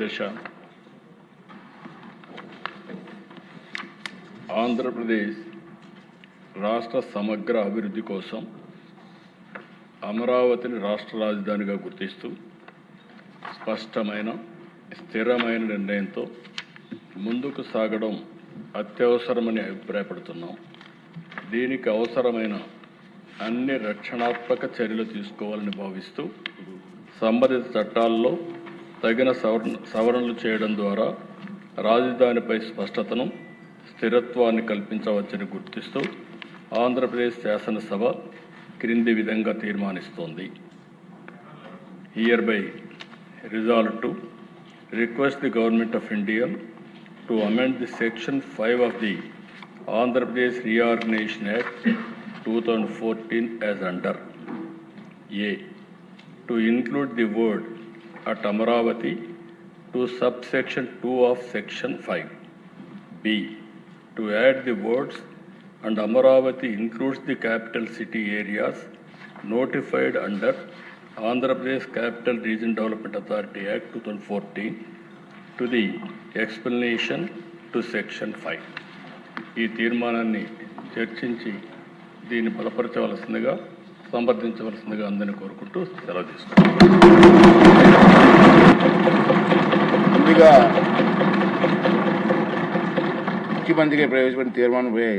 దశ ఆంధ్రప్రదేశ్ రాష్ట్ర సమగ్ర అభివృద్ధి కోసం అమరావతిని రాష్ట్ర రాజధానిగా గుర్తిస్తూ స్పష్టమైన స్థిరమైన నిర్ణయంతో ముందుకు సాగడం అత్యవసరమని అభిప్రాయపడుతున్నాం. దీనికి అవసరమైన అన్ని రక్షణాత్మక చర్యలు తీసుకోవాలని భావిస్తూ సంబంధిత చట్టాల్లో తగిన సవరణలు చేయడం ద్వారా రాజధానిపై స్పష్టతను స్థిరత్వాన్ని కల్పించవచ్చని గుర్తిస్తూ ఆంధ్రప్రదేశ్ శాసనసభ క్రింది విధంగా తీర్మానిస్తోంది. Hereby resolved to request the Government of India to amend the Section 5 of the Andhra Pradesh Reorganization Act 2014 as under A. To include the word at Amaravati to subsection 2 of Section 5. B. To add the words and Amaravati includes the capital city areas notified under Andhra Pradesh Capital Region Development Authority Act 2014 to the explanation to Section 5. ఈ తీర్మానాన్ని చర్చించి దీన్ని బలపరచవలసిందిగా సంప్రదించవలసిందిగా అందరినీ కోరుకుంటూ సెలవు తీసుకుంటాం. ముందుగా ముఖ్యమంత్రిగా ప్రవేశపెట్టిన తీర్మానంపై